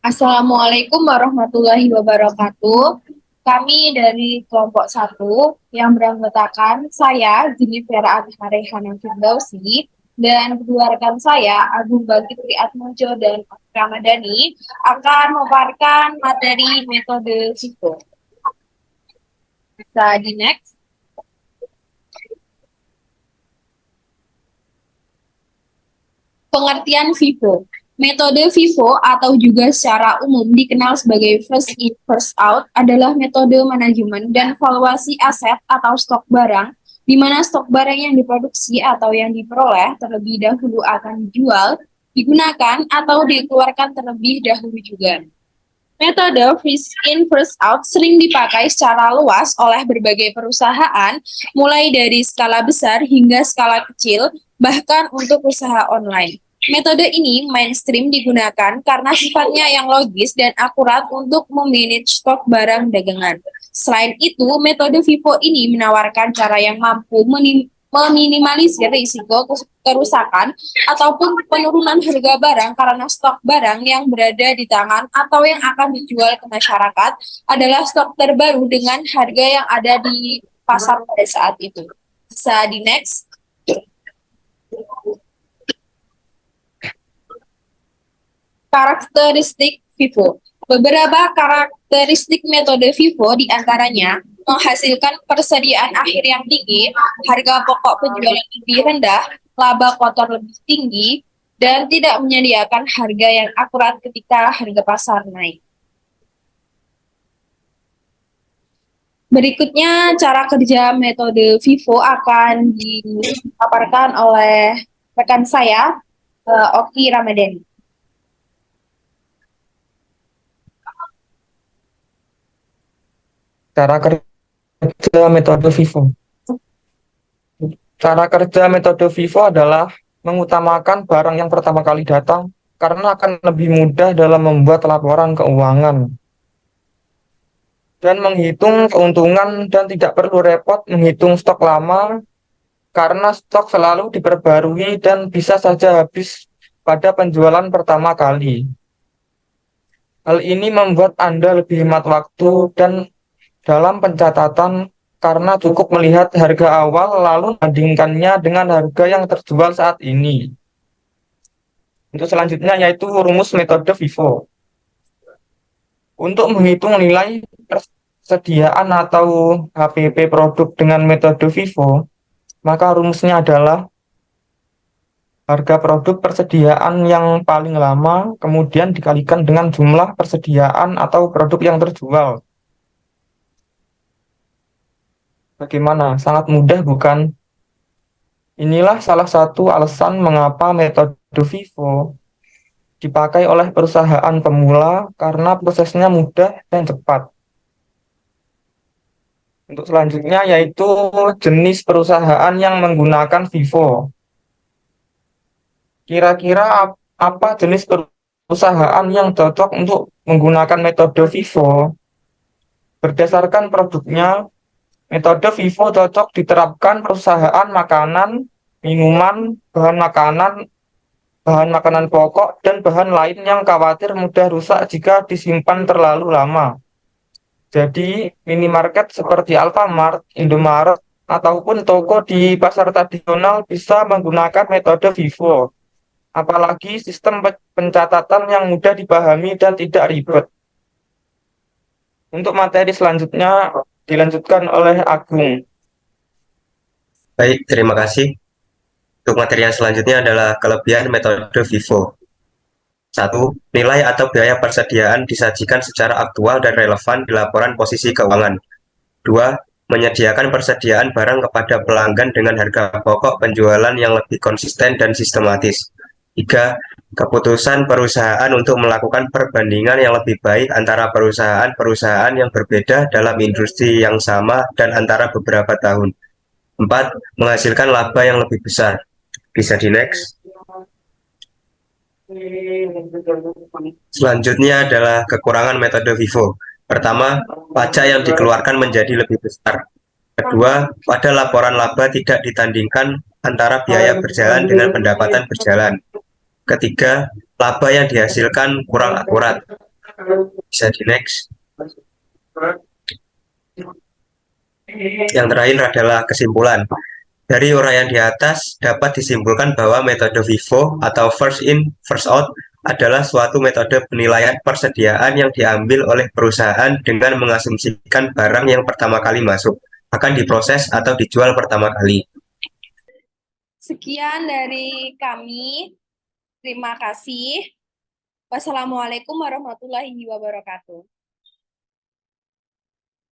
Assalamualaikum warahmatullahi wabarakatuh. Kami dari kelompok satu yang beranggotakan saya, Jennifer Azhari Hana Firdausi, dan kedua rekan saya, Agung Bagitri Atmojo dan Ramadhani, akan memaparkan materi metode FIFO. Bisa di next. Pengertian FIFO. Metode FIFO atau juga secara umum dikenal sebagai first in, first out adalah metode manajemen dan valuasi aset atau stok barang, di mana stok barang yang diproduksi atau yang diperoleh terlebih dahulu akan dijual, digunakan, atau dikeluarkan terlebih dahulu juga. Metode first in, first out sering dipakai secara luas oleh berbagai perusahaan, mulai dari skala besar hingga skala kecil, bahkan untuk usaha online. Metode ini mainstream digunakan karena sifatnya yang logis dan akurat untuk memanage stok barang dagangan. Selain itu, metode FIFO ini menawarkan cara yang mampu meminimalisir risiko kerusakan ataupun penurunan harga barang karena stok barang yang berada di tangan atau yang akan dijual ke masyarakat adalah stok terbaru dengan harga yang ada di pasar pada saat itu. Bisa di next. Karakteristik FIFO. Beberapa karakteristik metode FIFO diantaranya menghasilkan persediaan akhir yang tinggi, harga pokok penjualan lebih rendah, laba kotor lebih tinggi, dan tidak menyediakan harga yang akurat ketika harga pasar naik. Berikutnya, cara kerja metode FIFO akan dipaparkan oleh rekan saya, Oki Ramadhani. Cara kerja metode FIFO. Cara kerja metode FIFO adalah mengutamakan barang yang pertama kali datang karena akan lebih mudah dalam membuat laporan keuangan dan menghitung keuntungan dan tidak perlu repot menghitung stok lama karena stok selalu diperbarui dan bisa saja habis pada penjualan pertama kali. Hal ini membuat Anda lebih hemat waktu dan dalam pencatatan karena cukup melihat harga awal lalu bandingkannya dengan harga yang terjual saat ini. Untuk selanjutnya yaitu rumus metode FIFO. Untuk menghitung nilai persediaan atau HPP produk dengan metode FIFO, maka rumusnya adalah harga produk persediaan yang paling lama kemudian dikalikan dengan jumlah persediaan atau produk yang terjual. Bagaimana? Sangat mudah bukan? Inilah salah satu alasan mengapa metode FIFO dipakai oleh perusahaan pemula karena prosesnya mudah dan cepat. Untuk selanjutnya yaitu jenis perusahaan yang menggunakan FIFO. Kira-kira apa jenis perusahaan yang cocok untuk menggunakan metode FIFO? Berdasarkan produknya, metode FIFO cocok diterapkan perusahaan makanan, minuman, bahan makanan pokok, dan bahan lain yang khawatir mudah rusak jika disimpan terlalu lama. Jadi, minimarket seperti Alfamart, Indomaret, ataupun toko di pasar tradisional bisa menggunakan metode FIFO. Apalagi sistem pencatatan yang mudah dipahami dan tidak ribet. Untuk materi selanjutnya dilanjutkan oleh Agung. Baik, terima kasih. Untuk materi yang selanjutnya adalah kelebihan metode FIFO. 1. Nilai atau biaya persediaan disajikan secara aktual dan relevan di laporan posisi keuangan. 2. Menyediakan persediaan barang kepada pelanggan dengan harga pokok penjualan yang lebih konsisten dan sistematis. 3. Keputusan perusahaan untuk melakukan perbandingan yang lebih baik antara perusahaan-perusahaan yang berbeda dalam industri yang sama dan antara beberapa tahun. 4. Menghasilkan laba yang lebih besar. Bisa di next. Selanjutnya adalah kekurangan metode FIFO. Pertama, pajak yang dikeluarkan menjadi lebih besar. Kedua, pada laporan laba tidak ditandingkan antara biaya berjalan dengan pendapatan berjalan. Ketiga, laba yang dihasilkan kurang akurat. Bisa di next. Yang terakhir adalah kesimpulan. Dari uraian di atas, dapat disimpulkan bahwa metode FIFO atau First In, First Out adalah suatu metode penilaian persediaan yang diambil oleh perusahaan dengan mengasumsikan barang yang pertama kali masuk akan diproses atau dijual pertama kali. Sekian dari kami. Terima kasih. Wassalamualaikum warahmatullahi wabarakatuh.